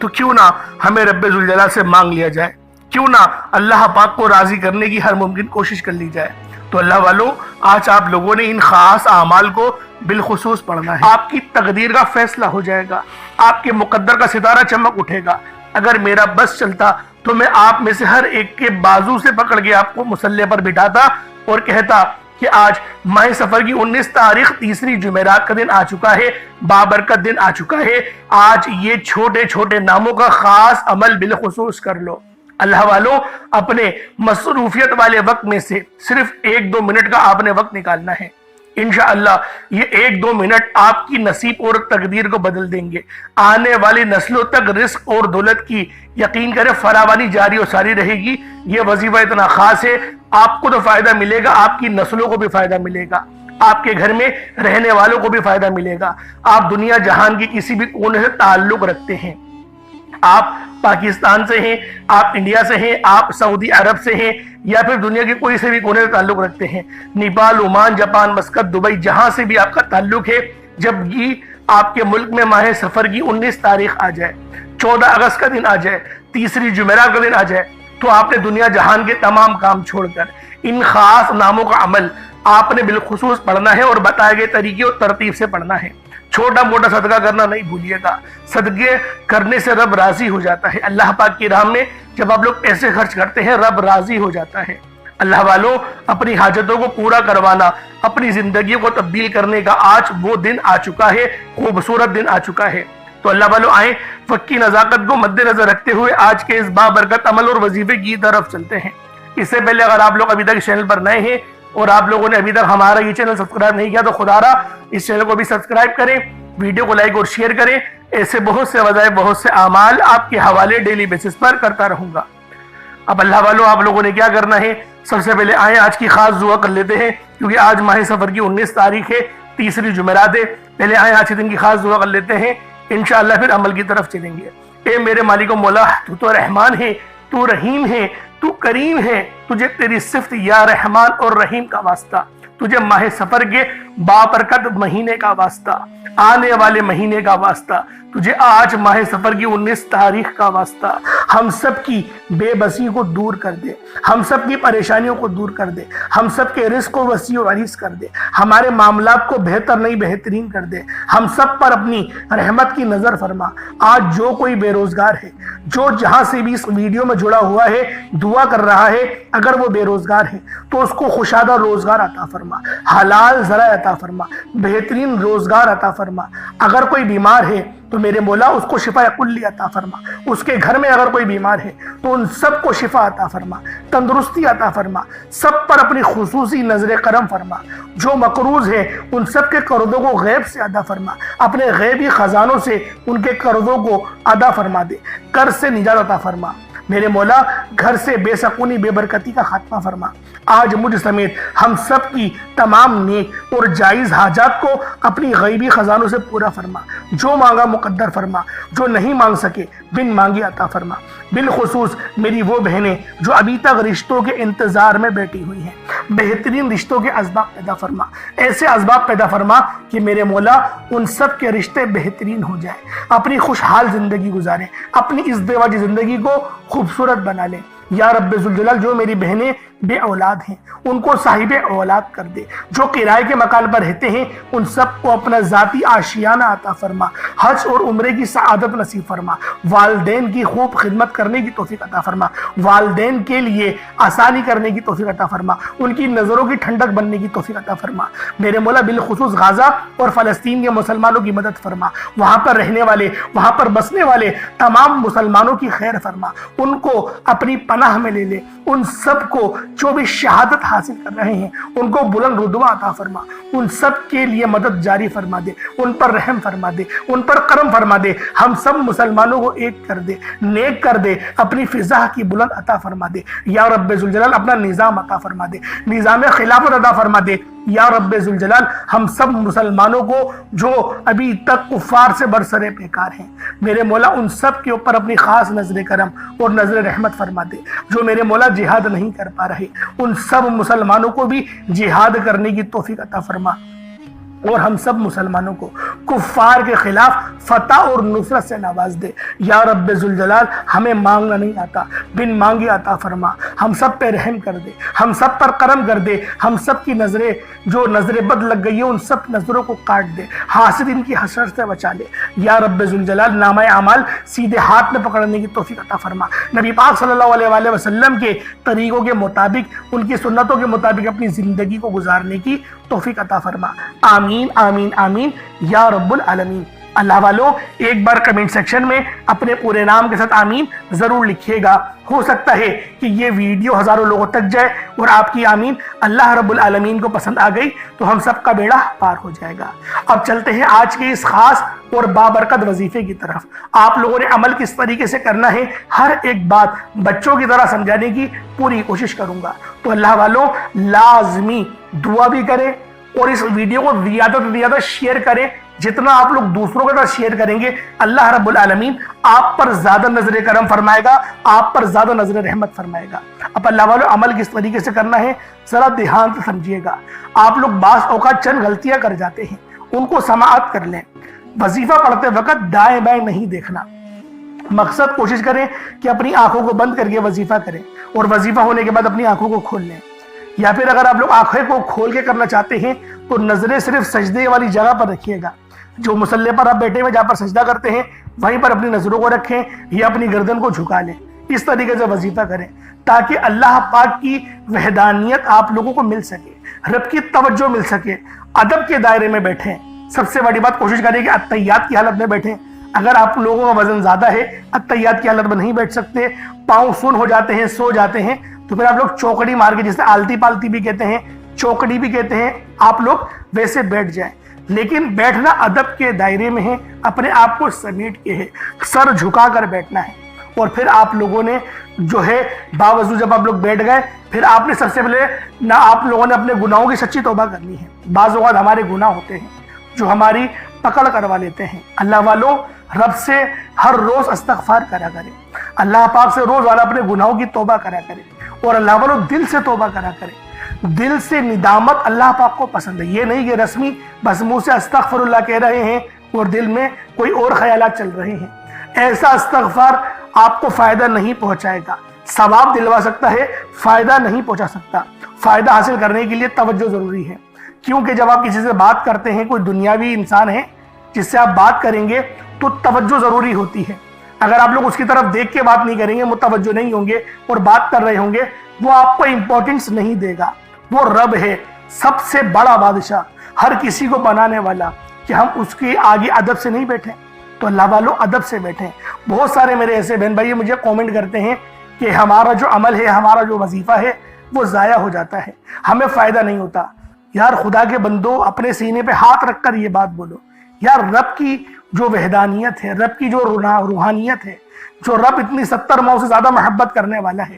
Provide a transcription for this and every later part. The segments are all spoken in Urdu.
تو کیوں نہ ہمیں رب ذوالجلال سے مانگ لیا جائے، کیوں نہ اللہ پاک کو راضی کرنے کی ہر ممکن کوشش کر لی جائے۔ تو اللہ والوں، آج آپ لوگوں نے ان خاص اعمال کو بالخصوص پڑھنا ہے۔ آپ کی تقدیر کا فیصلہ ہو جائے گا، آپ کے مقدر کا ستارہ چمک اٹھے گا۔ اگر میرا بس چلتا تو میں آپ میں سے ہر ایک کے بازو سے پکڑ کے آپ کو مصلی پر بٹھاتا اور کہتا کہ آج ماہ سفر کی 19 تاریخ تیسری جمعرات کا دن آ چکا ہے، بابرکت دن آ چکا ہے۔ آج یہ چھوٹے چھوٹے ناموں کا خاص عمل بالخصوص کر لو۔ اللہ والوں، اپنے مصروفیت والے وقت میں سے صرف 1-2 منٹ کا آپ نے وقت نکالنا ہے۔ انشاءاللہ یہ 1-2 منٹ آپ کی نصیب اور تقدیر کو بدل دیں گے۔ آنے والی نسلوں تک رزق اور دولت کی یقین کرے فراوانی جاری و ساری رہے گی۔ یہ وظیفہ اتنا خاص ہے، آپ کو تو فائدہ ملے گا، آپ کی نسلوں کو بھی فائدہ ملے گا، آپ کے گھر میں رہنے والوں کو بھی فائدہ ملے گا۔ آپ دنیا جہان کی کسی بھی کونے سے تعلق رکھتے ہیں، آپ پاکستان سے ہیں، آپ انڈیا سے ہیں، آپ سعودی عرب سے ہیں، یا پھر دنیا کے کوئی سے بھی کونے سے تعلق رکھتے ہیں، Nepal, Oman, Japan, Muscat, Dubai, جہاں سے بھی آپ کا تعلق ہے، جب یہ آپ کے ملک میں ماہ سفر کی 19 تاریخ آ جائے، 14 اگست کا دن آ جائے، تیسری جمعرات کا دن آ جائے، تو آپ نے دنیا جہان کے تمام کام چھوڑ کر ان خاص ناموں کا عمل آپ نے بالخصوص پڑھنا ہے اور بتائے گئے طریقے اور ترتیب سے پڑھنا ہے۔ چھوٹا موٹا صدقہ کرنا نہیں بھولیے گا، صدقے کرنے سے رب راضی ہو جاتا ہے۔ اللہ پاک کی راہ میں جب آپ لوگ پیسے خرچ کرتے ہیں، رب راضی ہو جاتا ہے۔ اللہ والوں، اپنی حاجتوں کو پورا کروانا، اپنی زندگیوں کو تبدیل کرنے کا آج وہ دن آ چکا ہے، خوبصورت دن آ چکا ہے۔ تو اللہ والوں، آئیں وقت کی نزاکت کو مد نظر رکھتے ہوئے آج کے اس بابرکت عمل اور وظیفے کی طرف چلتے ہیں۔ اس سے پہلے اگر آپ لوگ ابھی تک اس چینل پر نئے ہیں اور آپ لوگوں نے ابھی تک ہمارا یہ چینل سبسکرائب نہیں کیا، تو خدا را اس چینل کو بھی سبسکرائب کریں، ویڈیو کو لائک اور شیئر کریں۔ ایسے بہت سے وظائف، بہت سے اعمال آپ کے حوالے ڈیلی بیسس پر کرتا رہوں گا۔ اب اللہ والوں، آپ لوگوں نے کیا کرنا ہے؟ سب سے پہلے آئیں آج کی خاص دعا کر لیتے ہیں، کیونکہ آج ماہ سفر کی 19 تاریخ ہے، تیسری جمعرات ہے۔ پہلے آئیں آج کے دن کی خاص دعا کر لیتے ہیں، انشاءاللہ پھر عمل کی طرف چلیں گے۔ اے میرے مالک و مولا، تو تو رحمان ہے، تو رحیم ہے، تو کریم ہے، تجھے تیری صفت یا رحمان اور رحیم کا واسطہ، تجھے ماہ سفر کے بابرکت مہینے کا واسطہ، آنے والے مہینے کا واسطہ، تجھے آج ماہ سفر کی 19 تاریخ کا واسطہ۔ ہم سب کی بے بسی کو دور کر دے، ہم سب کی پریشانیوں کو دور کر دے، ہم سب کے رزق کو وسیع و عریض کر دے، ہمارے معاملات کو بہتر نہیں بہترین کر دے، ہم سب پر اپنی رحمت کی نظر فرما۔ آج جو کوئی بے روزگار ہے، جو جہاں سے بھی اس ویڈیو میں جڑا ہوا ہے، دعا کر رہا ہے، اگر وہ بے روزگار ہے تو اس کو خوشادہ روزگار عطا فرما، حلال ذرائع عطا فرما، بہترین روزگار عطا فرما۔ اگر کوئی بیمار ہے تو میرے مولا اس کو شفا کلی عطا فرما، اس کے گھر میں اگر کوئی بیمار ہے تو ان سب کو شفا عطا فرما، تندرستی عطا فرما، سب پر اپنی خصوصی نظر کرم فرما۔ جو مقروض ہے ان سب کے قرضوں کو غیب سے ادا فرما، اپنے غیبی خزانوں سے ان کے قرضوں کو ادا فرما دے، قرض سے نجات عطا فرما۔ میرے مولا گھر سے بے سکونی بے برکتی کا خاتمہ فرما۔ آج مجھ سمیت ہم سب کی تمام نیک اور جائز حاجات کو اپنی غیبی خزانوں سے پورا فرما، جو مانگا مقدر فرما، جو نہیں مانگ سکے بن مانگی عطا فرما۔ بالخصوص میری وہ بہنیں جو ابھی تک رشتوں کے انتظار میں بیٹھی ہوئی ہیں، بہترین رشتوں کے اسباب پیدا فرما، ایسے اسباب پیدا فرما کہ میرے مولا ان سب کے رشتے بہترین ہو جائیں، اپنی خوشحال زندگی گزاریں، اپنی اس بیواجی زندگی کو خوبصورت بنا لیں۔ یا رب ذوالجلال، جو میری بہنیں بے اولاد ہیں ان کو صاحب اولاد کر دے، جو کرائے کے مکان پر رہتے ہیں ان سب کو اپنا ذاتی آشیانہ عطا فرما، حج اور عمرے کی سعادت نصیب فرما، والدین کی خوب خدمت کرنے کی توفیق عطا فرما، والدین کے لیے آسانی کرنے کی توفیق عطا فرما، ان کی نظروں کی ٹھنڈک بننے کی توفیق عطا فرما۔ میرے مولا بالخصوص غزہ اور فلسطین کے مسلمانوں کی مدد فرما، وہاں پر رہنے والے، وہاں پر بسنے والے تمام مسلمانوں کی خیر فرما، ان کو اپنی پناہ میں لے لے، ان سب کو جو بھی شہادت حاصل کر رہے ہیں ان کو بلند رتبہ عطا فرما، ان سب کے لیے مدد جاری فرما دے، ان پر رحم فرما دے، ان پر کرم فرما دے، ہم سب مسلمانوں کو ایک کر دے، نیک کر دے، اپنی فضا کی بلند عطا فرما دے۔ یا رب ذوالجلال اپنا نظام عطا فرما دے، نظام خلافت عطا فرما دے۔ یا رب ذوالجلال ہم سب مسلمانوں کو جو ابھی تک کفار سے برسرے پیکار ہیں، میرے مولا ان سب کے اوپر اپنی خاص نظر کرم اور نظر رحمت فرما دے۔ جو میرے مولا جہاد نہیں کر پا رہے ان سب مسلمانوں کو بھی جہاد کرنے کی توفیق عطا فرما۔ اور ہم سب مسلمانوں کو کفار کے خلاف فتح اور نصرت سے نواز دے۔ یا رب ذوالجلال، ہمیں مانگنا نہیں آتا، بن مانگے عطا فرما، ہم سب پہ رحم کر دے، ہم سب پر کرم کر دے، ہم سب کی نظریں جو نظر بد لگ گئی ہیں ان سب نظروں کو کاٹ دے، حاسدین کی حسرت سے بچا لے۔ یا رب ذوالجلال، نامہ اعمال سیدھے ہاتھ میں پکڑنے کی توفیق عطا فرما، نبی پاک صلی اللہ علیہ وآلہ وسلم کے طریقوں کے مطابق، ان کی سنتوں کے مطابق اپنی زندگی کو گزارنے کی توفیق عطا فرما۔ آمین آمین آمین یا رب العالمین۔ اللہ والوں، ایک بار کمنٹ سیکشن میں اپنے پورے نام کے ساتھ آمین ضرور لکھیے گا۔ ہو سکتا ہے کہ یہ ویڈیو ہزاروں لوگوں تک جائے اور آپ کی آمین اللہ رب العالمین کو پسند آ گئی تو ہم سب کا بیڑا پار ہو جائے گا۔ اب چلتے ہیں آج کے اس خاص اور بابرکت وظیفے کی طرف۔ آپ لوگوں نے عمل کس طریقے سے کرنا ہے، ہر ایک بات بچوں کی طرح سمجھانے کی پوری کوشش کروں گا۔ تو اللہ والوں، لازمی دعا بھی کریں اور اس ویڈیو کو زیادہ سے زیادہ شیئر کریں۔ جتنا آپ لوگ دوسروں کے ساتھ شیئر کریں گے، اللہ رب العالمین آپ پر زیادہ نظر کرم فرمائے گا، آپ پر زیادہ نظر رحمت فرمائے گا۔ اب اللہ والوں، عمل کس طریقے سے کرنا ہے ذرا دھیان سے سمجھیے گا۔ آپ لوگ بعض اوقات چند غلطیاں کر جاتے ہیں، ان کو سماعت کر لیں۔ وظیفہ پڑھتے وقت دائیں بائیں نہیں دیکھنا۔ مقصد کوشش کریں کہ اپنی آنکھوں کو بند کر کے وظیفہ کریں اور وظیفہ ہونے کے بعد اپنی آنکھوں کو کھول لیں، یا پھر اگر آپ لوگ آنکھیں کو کھول کے کرنا چاہتے ہیں تو نظریں صرف سجدے والی جگہ پر رکھیے گا۔ جو مصلی پر آپ بیٹھے ہوئے جہاں پر سجدہ کرتے ہیں وہیں پر اپنی نظروں کو رکھیں یا اپنی گردن کو جھکا لیں۔ اس طریقے سے وظیفہ کریں تاکہ اللہ پاک کی وحدانیت آپ لوگوں کو مل سکے، رب کی توجہ مل سکے۔ ادب کے دائرے میں بیٹھیں۔ سب سے بڑی بات کوشش کریں کہ اتحیات کی حالت میں بیٹھیں۔ اگر آپ لوگوں کا وزن زیادہ ہے، اتحیات کی حالت میں نہیں بیٹھ سکتے، پاؤں سن ہو جاتے ہیں، سو جاتے ہیں، تو پھر آپ لوگ چوکڑی مار کے، جسے آلتی پالتی بھی کہتے ہیں، چوکڑی بھی کہتے ہیں، آپ لوگ ویسے بیٹھ جائیں۔ لیکن بیٹھنا ادب کے دائرے میں ہے، اپنے آپ کو سمیٹ کے ہے، سر جھکا کر بیٹھنا ہے۔ اور پھر آپ لوگوں نے جو ہے باوضو جب آپ لوگ بیٹھ گئے، پھر آپ نے سب سے پہلے نہ آپ لوگوں نے اپنے گناہوں کی سچی توبہ کرنی ہے۔ بعض اوقات ہمارے گناہ ہوتے ہیں جو ہماری پکڑ کروا لیتے ہیں۔ اللہ والوں، رب سے ہر روز استغفار کرا کریں، اللہ پاک سے روز والا اپنے گناہوں کی توبہ کرا کریں، اور اللہ والوں دل سے توبہ کرا کریں۔ دل سے ندامت اللہ پاک کو پسند ہے، یہ نہیں کہ رسمی بس منہ سے استغفر اللہ کہہ رہے ہیں اور دل میں کوئی اور خیالات چل رہے ہیں۔ ایسا استغفار آپ کو فائدہ نہیں پہنچائے گا، ثواب دلوا سکتا ہے، فائدہ نہیں پہنچا سکتا۔ فائدہ حاصل کرنے کے لیے توجہ ضروری ہے، کیونکہ جب آپ کسی سے بات کرتے ہیں، کوئی دنیاوی انسان ہے جس سے آپ بات کریں گے تو توجہ ضروری ہوتی ہے۔ اگر آپ لوگ اس کی طرف دیکھ کے بات نہیں کریں گے، متوجہ نہیں ہوں گے اور بات کر رہے ہوں گے، وہ آپ کو امپورٹنس نہیں دے گا۔ وہ رب ہے، سب سے بڑا بادشاہ، ہر کسی کو بنانے والا، کہ ہم اس کے آگے ادب سے نہیں بیٹھیں۔ تو اللہ والوں، ادب سے بیٹھیں۔ بہت سارے میرے ایسے بہن بھائی مجھے کومنٹ کرتے ہیں کہ ہمارا جو عمل ہے، ہمارا جو وظیفہ ہے وہ ضائع ہو جاتا ہے، ہمیں فائدہ نہیں ہوتا۔ یار خدا کے بندو، اپنے سینے پہ ہاتھ رکھ کر یہ بات بولو، یار رب کی جو وحدانیت ہے، رب کی جو روحانیت ہے، جو رب اتنی 70 ماؤں سے زیادہ محبت کرنے والا ہے،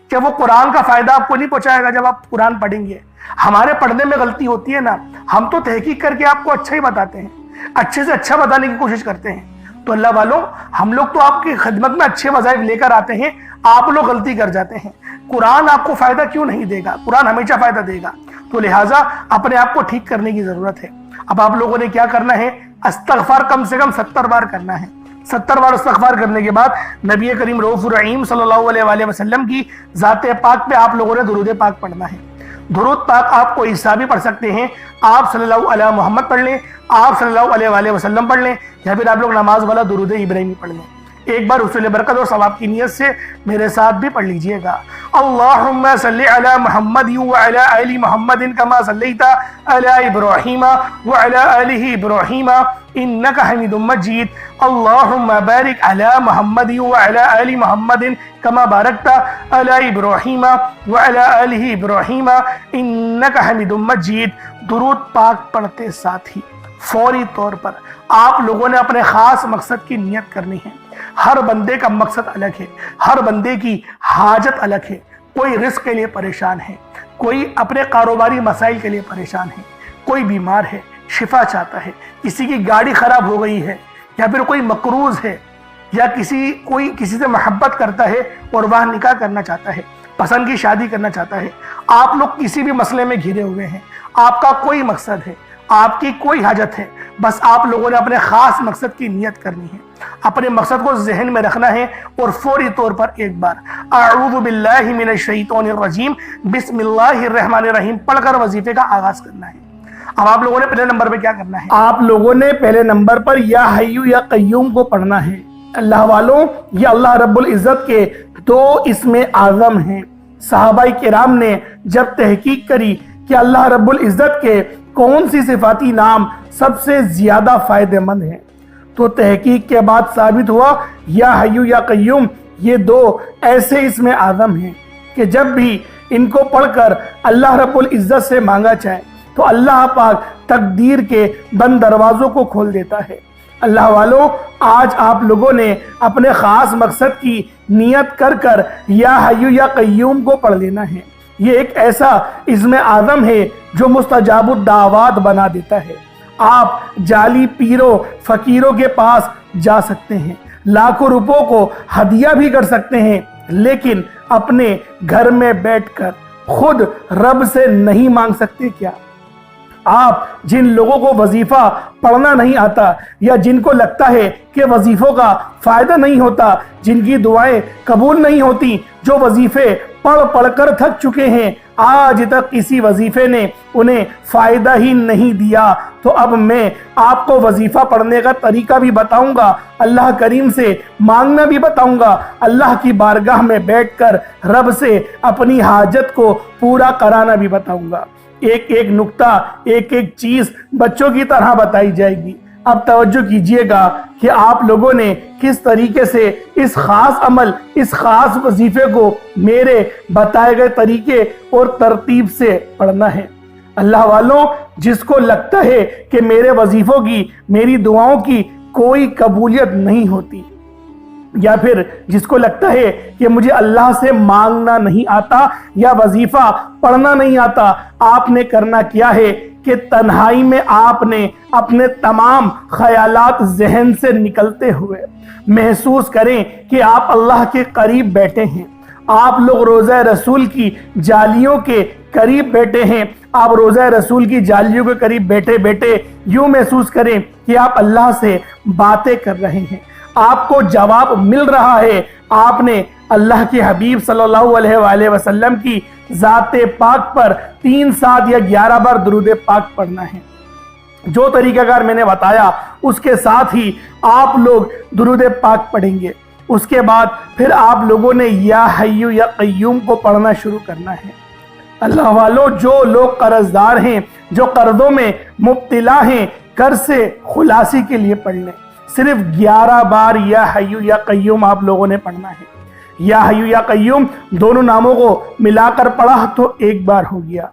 کہ وہ قرآن کا فائدہ آپ کو نہیں پہنچائے گا جب آپ قرآن پڑھیں گے۔ ہمارے پڑھنے میں غلطی ہوتی ہے نا، ہم تو تحقیق کر کے آپ کو اچھا ہی بتاتے ہیں، اچھے سے اچھا بتانے کی کوشش کرتے ہیں۔ تو اللہ والوں، ہم لوگ تو آپ کی خدمت میں اچھے وظائف لے کر آتے ہیں، آپ لوگ غلطی کر جاتے ہیں۔ قرآن آپ کو فائدہ کیوں نہیں دے گا؟ قرآن ہمیشہ فائدہ دے گا۔ تو لہٰذا اپنے آپ کو ٹھیک کرنے کی ضرورت ہے۔ اب آپ لوگوں نے کیا کرنا ہے؟ استغفار کم سے کم 70 بار کرنا ہے۔ 70 بار استغفار کرنے کے بعد نبی کریم رؤوف الرحیم صلی اللہ علیہ وآلہ وسلم کی ذات پاک پہ آپ لوگوں نے درود پاک پڑھنا ہے۔ درود پاک آپ کو عیسیٰ بھی پڑھ سکتے ہیں، آپ صلی اللہ علیہ محمد پڑھ لیں، آپ صلی اللہ علیہ وآلہ وسلم پڑھ لیں، یا پھر آپ لوگ نماز والا درود ابراہیمی پڑھ لیں۔ ایک بار حصول برکت اور ثواب کی نیت سے میرے ساتھ بھی پڑھ لیجئے گا۔ اللہم صلی علی محمد وعلی آل محمد کما صلیت علی ابراہیم وعلی آل ابراہیم انک حمید مجید۔ اللہم بارک علی محمد وعلی آل محمد کما بارکت علی ابراہیم وعلی آل ابراہیم انک حمید مجید۔ درود پاک پڑھتے ساتھ ہی فوری طور پر آپ لوگوں نے اپنے خاص مقصد کی نیت کرنی ہے۔ ہر بندے کا مقصد الگ ہے، ہر بندے کی حاجت الگ ہے۔ کوئی رزق کے لیے پریشان ہے، کوئی اپنے کاروباری مسائل کے لیے پریشان ہے، کوئی بیمار ہے، شفا چاہتا ہے، کسی کی گاڑی خراب ہو گئی ہے، یا پھر کوئی مقروض ہے، یا کوئی کسی سے محبت کرتا ہے اور وہ نکاح کرنا چاہتا ہے، پسند کی شادی کرنا چاہتا ہے۔ آپ لوگ کسی بھی مسئلے میں گھرے ہوئے ہیں، آپ کا کوئی مقصد ہے، آپ کی کوئی حاجت ہے، بس آپ لوگوں نے اپنے خاص مقصد کی نیت کرنی ہے، اپنے مقصد کو ذہن میں رکھنا ہے اور فوری طور پر ایک بار اعوذ باللہ من الشیطان الرجیم بسم اللہ الرحمن الرحیم پڑھ کر وظیفے کا آغاز کرنا ہے۔ اب آپ لوگوں نے پہلے نمبر پہ کیا کرنا ہے؟ آپ لوگوں نے پہلے نمبر پر یا حی یا قیوم کو پڑھنا ہے۔ اللہ والوں، یہ اللہ رب العزت کے دو اسم اعظم ہیں۔ صحابہ کرام نے جب تحقیق کری کہ اللہ رب العزت کے کون سی صفاتی نام سب سے زیادہ فائدہ مند ہیں، تو تحقیق کے بعد ثابت ہوا یا حی یا قیوم یہ دو ایسے اسم اعظم ہیں کہ جب بھی ان کو پڑھ کر اللہ رب العزت سے مانگا جائے تو اللہ پاک تقدیر کے بند دروازوں کو کھول دیتا ہے۔ اللہ والوں، آج آپ لوگوں نے اپنے خاص مقصد کی نیت کر کر یا حی یا قیوم کو پڑھ لینا ہے۔ یہ ایک ایسا اسم اعظم ہے جو مستجاب الدعوات بنا دیتا ہے۔ آپ جعلی پیروں فقیروں کے پاس جا سکتے ہیں، لاکھوں روپوں کو ہدیہ بھی کر سکتے ہیں، لیکن اپنے گھر میں بیٹھ کر خود رب سے نہیں مانگ سکتے کیا؟ آپ جن لوگوں کو وظیفہ پڑھنا نہیں آتا یا جن کو لگتا ہے کہ وظیفوں کا فائدہ نہیں ہوتا، جن کی دعائیں قبول نہیں ہوتی، جو وظیفے پڑھ پڑھ کر تھک چکے ہیں، آج تک کسی وظیفے نے انہیں فائدہ ہی نہیں دیا، تو اب میں آپ کو وظیفہ پڑھنے کا طریقہ بھی بتاؤں گا، اللہ کریم سے مانگنا بھی بتاؤں گا، اللہ کی بارگاہ میں بیٹھ کر رب سے اپنی حاجت کو پورا کرانا بھی بتاؤں گا۔ ایک ایک نقطہ، ایک ایک چیز بچوں کی طرح بتائی جائے گی۔ اب توجہ کیجئے گا کہ آپ لوگوں نے کس طریقے سے اس خاص عمل، اس خاص وظیفے کو میرے بتائے گئے طریقے اور ترتیب سے پڑھنا ہے۔ اللہ والوں، جس کو لگتا ہے کہ میرے وظیفوں کی، میری دعاؤں کی کوئی قبولیت نہیں ہوتی، یا پھر جس کو لگتا ہے کہ مجھے اللہ سے مانگنا نہیں آتا یا وظیفہ پڑھنا نہیں آتا، آپ نے کرنا کیا ہے کہ تنہائی میں آپ نے اپنے تمام خیالات ذہن سے نکلتے ہوئے محسوس کریں کہ آپ اللہ کے قریب بیٹھے ہیں، آپ لوگ روضہ رسول کی جالیوں کے قریب بیٹھے ہیں، آپ روضہ رسول کی جالیوں کے قریب بیٹھے بیٹھے یوں محسوس کریں کہ آپ اللہ سے باتیں کر رہے ہیں، آپ کو جواب مل رہا ہے۔ آپ نے اللہ کے حبیب صلی اللہ علیہ وآلہ وسلم کی ذات پاک پر 3 7 یا 11 بار درود پاک پڑھنا ہے۔ جو طریقہ کار میں نے بتایا اس کے ساتھ ہی آپ لوگ درود پاک پڑھیں گے۔ اس کے بعد پھر آپ لوگوں نے یا حی یا قیوم کو پڑھنا شروع کرنا ہے۔ اللہ والوں، جو لوگ قرض دار ہیں، جو قرضوں میں مبتلا ہیں، قرض سے خلاصی کے لیے پڑھ لیں۔ صرف 11 بار یا حی یا قیوم آپ لوگوں نے پڑھنا ہے۔ یا حی یا قیوم دونوں ناموں کو ملا کر پڑھا تو ایک بار ہو گیا،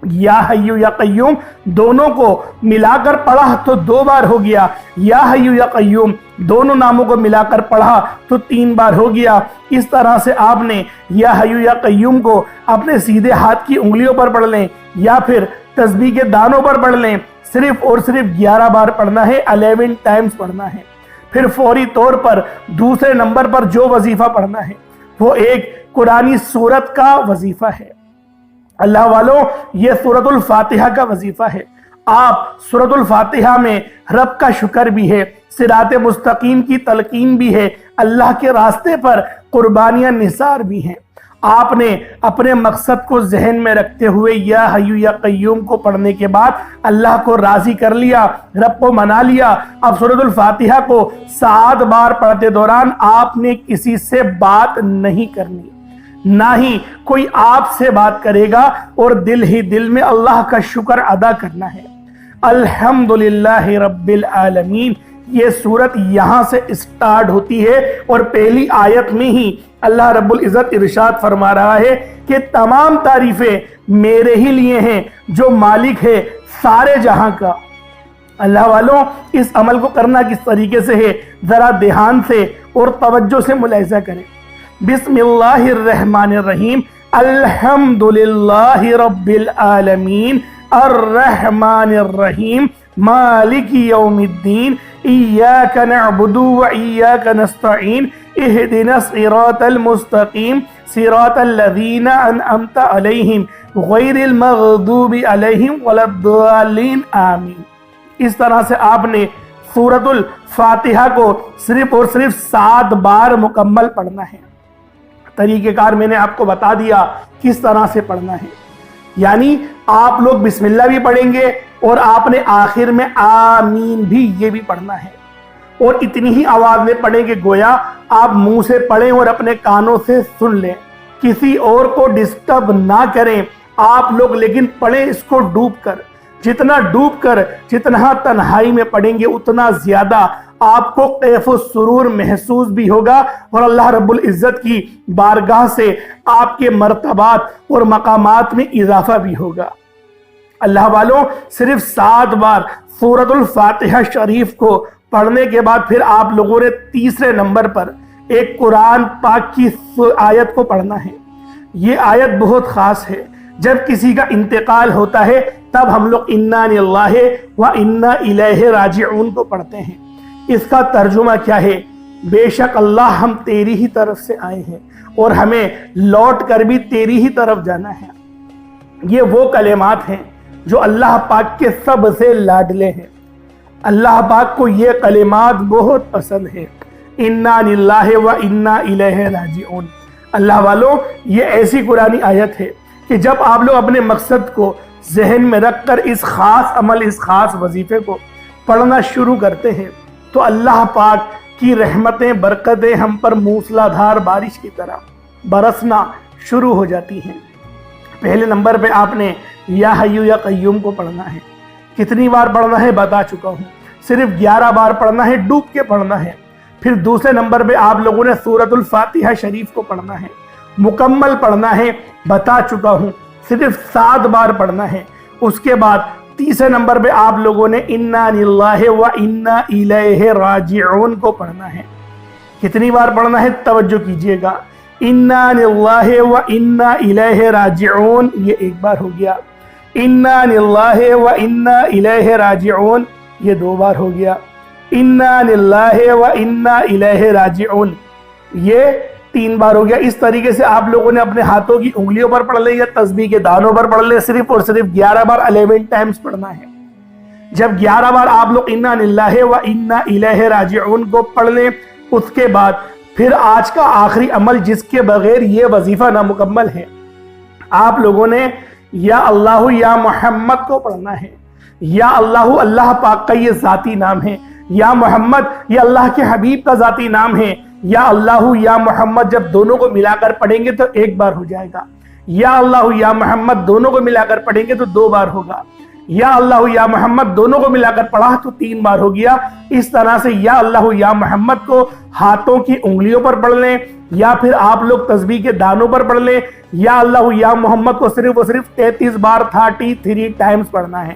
یا حی یا قیوم دونوں کو ملا کر پڑھا تو 2 بار ہو گیا، یا حی یا قیوم دونوں ناموں کو ملا کر پڑھا تو 3 بار ہو گیا۔ اس طرح سے آپ نے یا حی یا قیوم کو اپنے سیدھے ہاتھ کی انگلیوں پر پڑھ لیں یا پھر تسبیح کے دانوں پر پڑھ لیں۔ صرف اور صرف 11 بار پڑھنا ہے، 11 ٹائمز پڑھنا ہے۔ پھر فوری طور پر دوسرے نمبر پر جو وظیفہ پڑھنا ہے وہ ایک قرآنی سورت کا وظیفہ ہے۔ اللہ والوں، یہ سورۃ الفاتحہ کا وظیفہ ہے۔ آپ سورۃ الفاتحہ میں رب کا شکر بھی ہے، صراط مستقیم کی تلقین بھی ہے، اللہ کے راستے پر قربانیاں نثار بھی ہیں۔ آپ نے اپنے مقصد کو ذہن میں رکھتے ہوئے یا حی یا قیوم کو پڑھنے کے بعد اللہ کو راضی کر لیا، رب کو منا لیا۔ اب سورۃ الفاتحہ کو 7 بار پڑھتے دوران آپ نے کسی سے بات نہیں کرنی، نہ ہی کوئی آپ سے بات کرے گا، اور دل ہی دل میں اللہ کا شکر ادا کرنا ہے۔ الحمدللہ رب العالمین، یہ سورت یہاں سے اسٹارٹ ہوتی ہے اور پہلی آیت میں ہی اللہ رب العزت ارشاد فرما رہا ہے کہ تمام تعریفیں میرے ہی لیے ہیں جو مالک ہے سارے جہاں کا۔ اللہ والوں، اس عمل کو کرنا کس طریقے سے ہے ذرا دھیان سے اور توجہ سے ملاحظہ کریں۔ بسم اللہ الرحمن الرحیم، الحمدللہ رب العالمین الرحمن الرحیم مالک یوم الدین ایاک نعبد و ایاک نستعین اہدنا الصراط المستقیم صراط الذین انعمت علیہم غیر المغضوب علیہم ولا الضالین آمین۔ اس طرح سے آپ نے سورۃ الفاتحہ کو صرف اور صرف 7 بار مکمل پڑھنا ہے۔ طریقہ کار میں نے آپ کو بتا دیا کس طرح سے پڑھنا ہے، یعنی آپ لوگ بسم اللہ بھی پڑھیں گے اور آپ نے آخر میں آمین بھی یہ بھی پڑھنا ہے، اور اتنی ہی آواز میں پڑھیں کہ گویا آپ منہ سے پڑھیں اور اپنے کانوں سے سن لیں، کسی اور کو ڈسٹرب نہ کریں آپ لوگ، لیکن پڑھیں اس کو ڈوب کر۔ جتنا ڈوب کر، جتنا تنہائی میں پڑھیں گے اتنا زیادہ آپ کو کیف و سرور محسوس بھی ہوگا، اور اللہ رب العزت کی بارگاہ سے آپ کے مرتبات اور مقامات میں اضافہ بھی ہوگا۔ اللہ والوں، صرف 7 بار سورۃ الفاتحہ شریف کو پڑھنے کے بعد پھر آپ لوگوں نے تیسرے نمبر پر ایک قرآن پاک کی آیت کو پڑھنا ہے۔ یہ آیت بہت خاص ہے۔ جب کسی کا انتقال ہوتا ہے تب ہم لوگ انا للہ و انا الیہ راجعون کو پڑھتے ہیں۔ اس کا ترجمہ کیا ہے؟ بے شک اللہ ہم تیری ہی طرف سے آئے ہیں اور ہمیں لوٹ کر بھی تیری ہی طرف جانا ہے۔ یہ وہ کلمات ہیں جو اللہ پاک کے سب سے لاڈلے ہیں۔ اللہ پاک کو یہ کلمات بہت پسند ہے، انا للہ و انا الیہ راجعون۔ اللہ والوں، یہ ایسی قرآنی آیت ہے کہ جب آپ لوگ اپنے مقصد کو ذہن میں رکھ کر اس خاص عمل، اس خاص وظیفے کو پڑھنا شروع کرتے ہیں تو اللہ پاک کی رحمتیں، برکتیں ہم پر موسلا دھار بارش کی طرح برسنا شروع ہو جاتی ہیں۔ پہلے نمبر پہ آپ نے یا حیو یا قیوم کو پڑھنا ہے۔ کتنی بار پڑھنا ہے بتا چکا ہوں، صرف 11 بار پڑھنا ہے، ڈوب کے پڑھنا ہے۔ پھر دوسرے نمبر پہ آپ لوگوں نے سورۃ الفاتحہ شریف کو پڑھنا ہے، مکمل پڑھنا ہے، بتا چکا ہوں صرف 7 بار پڑھنا ہے۔ اس کے بعد تیسرے نمبر پہ آپ لوگوں نے انا للہ و انا الیہ راجعون کو پڑھنا ہے۔ کتنی بار پڑھنا ہے توجہ کیجئے گا، انا للہ و انا الیہ راجعون یہ 1 بار ہو گیا، انا للہ و انا الیہ راجعون یہ 2 بار ہو گیا، انا للہ و انا الیہ راجعون یہ 3 بار ہو گیا۔ اس طریقے سے آپ لوگوں نے اپنے ہاتھوں کی انگلیوں پر پڑھ لے یا تسبیح کے دانوں پر پڑھ لے، صرف اور صرف 11 بار 11 ٹائمز پڑھنا ہے۔ جب 11 بار آپ لوگ انا للہ و انا الیہ راجعون کو پڑھ لیں، اس کے بعد پھر آج کا آخری عمل جس کے بغیر یہ وظیفہ نامکمل ہے، آپ لوگوں نے یا اللہ یا محمد کو پڑھنا ہے۔ یا اللہ اللہ پاک کا یہ ذاتی نام ہے، یا محمد یہ اللہ کے حبیب کا ذاتی نام ہے۔ یا اللہ یا محمد جب دونوں کو ملا کر پڑھیں گے تو 1 بار ہو جائے گا، یا اللہ یا محمد دونوں کو ملا کر پڑھیں گے تو 2 بار ہوگا، یا اللہ یا محمد دونوں کو ملا کر پڑھا تو 3 بار ہو گیا۔ اس طرح سے یا اللہ یا محمد کو ہاتھوں کی انگلیوں پر پڑھ لیں، یا پھر آپ لوگ تسبیح کے دانوں پر پڑھ لیں۔ یا اللہ یا محمد کو صرف اور صرف 33 بار 33 ٹائمز پڑھنا ہے۔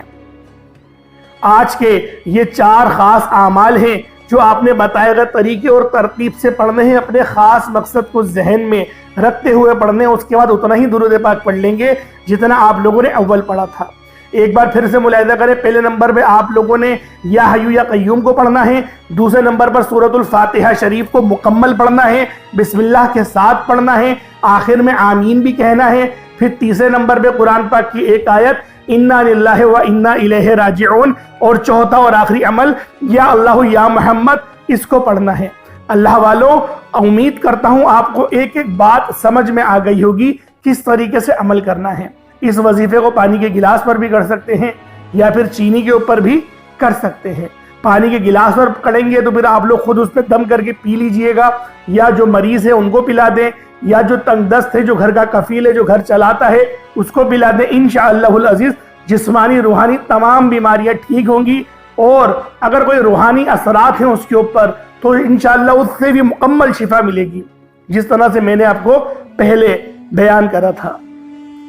آج کے یہ 4 خاص اعمال ہیں جو آپ نے بتائے گئے طریقے اور ترتیب سے پڑھنے ہیں، اپنے خاص مقصد کو ذہن میں رکھتے ہوئے پڑھنے ہیں۔ اس کے بعد اتنا ہی درود پاک پڑھ لیں گے جتنا آپ لوگوں نے اول پڑھا تھا۔ ایک بار پھر سے ملاحظہ کریں، پہلے نمبر پہ آپ لوگوں نے یا حیو یا قیوم کو پڑھنا ہے، دوسرے نمبر پر سورۃ الفاتحہ شریف کو مکمل پڑھنا ہے، بسم اللہ کے ساتھ پڑھنا ہے، آخر میں آمین بھی کہنا ہے۔ پھر تیسرے نمبر پہ قرآن پاک کی ایک آیت انا للہ و انا الیہ راجعون، اور چوتھا اور آخری عمل یا اللہ یا محمد اس کو پڑھنا ہے۔ اللہ والوں، امید کرتا ہوں آپ کو ایک ایک بات سمجھ میں آ گئی ہوگی کس طریقے سے عمل کرنا ہے۔ اس وظیفے کو پانی کے گلاس پر بھی کر سکتے ہیں یا پھر چینی کے اوپر بھی کر سکتے ہیں۔ پانی کے گلاس پر کریں گے تو پھر آپ لوگ خود اس پہ دم کر کے پی لیجئے گا، یا جو مریض ہے ان کو پلا دیں، یا جو تنگ دست ہے، جو گھر کا کفیل ہے، جو گھر چلاتا ہے، اس کو پلا دیں۔ انشاءاللہ العزیز جسمانی روحانی تمام بیماریاں ٹھیک ہوں گی، اور اگر کوئی روحانی اثرات ہیں اس کے اوپر تو انشاءاللہ اس سے بھی مکمل شفا ملے گی، جس طرح سے میں نے آپ کو پہلے بیان کرا تھا۔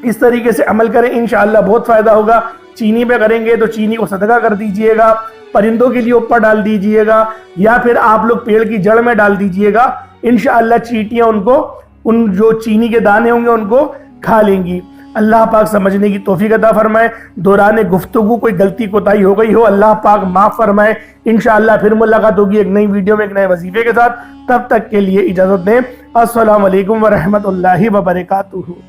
اس طریقے سے عمل کریں، انشاءاللہ بہت فائدہ ہوگا۔ چینی پہ کریں گے تو چینی کو صدقہ کر دیجئے گا، پرندوں کے لیے اوپر ڈال دیجئے گا، یا پھر آپ لوگ پیڑ کی جڑ میں ڈال دیجئے گا۔ انشاءاللہ چیٹیاں ان جو چینی کے دانے ہوں گے ان کو کھا لیں گی۔ اللہ پاک سمجھنے کی توفیق عطا فرمائے۔ دوران گفتگو کوئی غلطی کوتاہی ہو گئی ہو، اللہ پاک معاف فرمائے۔ انشاءاللہ پھر ملاقات ہوگی ایک نئی ویڈیو میں ایک نئے وظیفے کے ساتھ۔ تب تک کے لیے اجازت دیں۔ السلام علیکم ورحمۃ اللہ وبرکاتہ۔